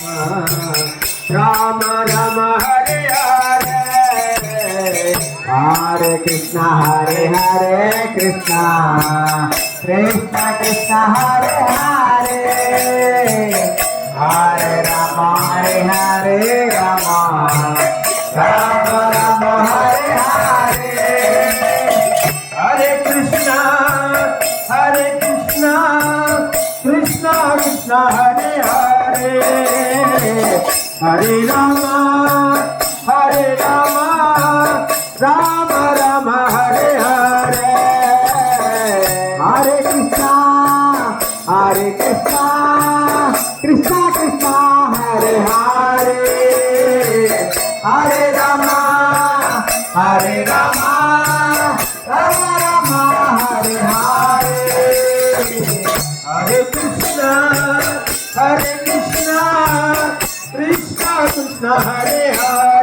Ram Ram Hare Hare Hare Krishna Krishna Krishna Hare Hare Hare Ram Ram Ram Hare Hare Hare Krishna Krishna Krishna Hare Hare Hare Ram Ram Ram Hare Hare Hare Krishna Krishna Krishna Hare Hare Hare Ram Ram Ram Hare Hare Hare Krishna Krishna Krishna Hare Hare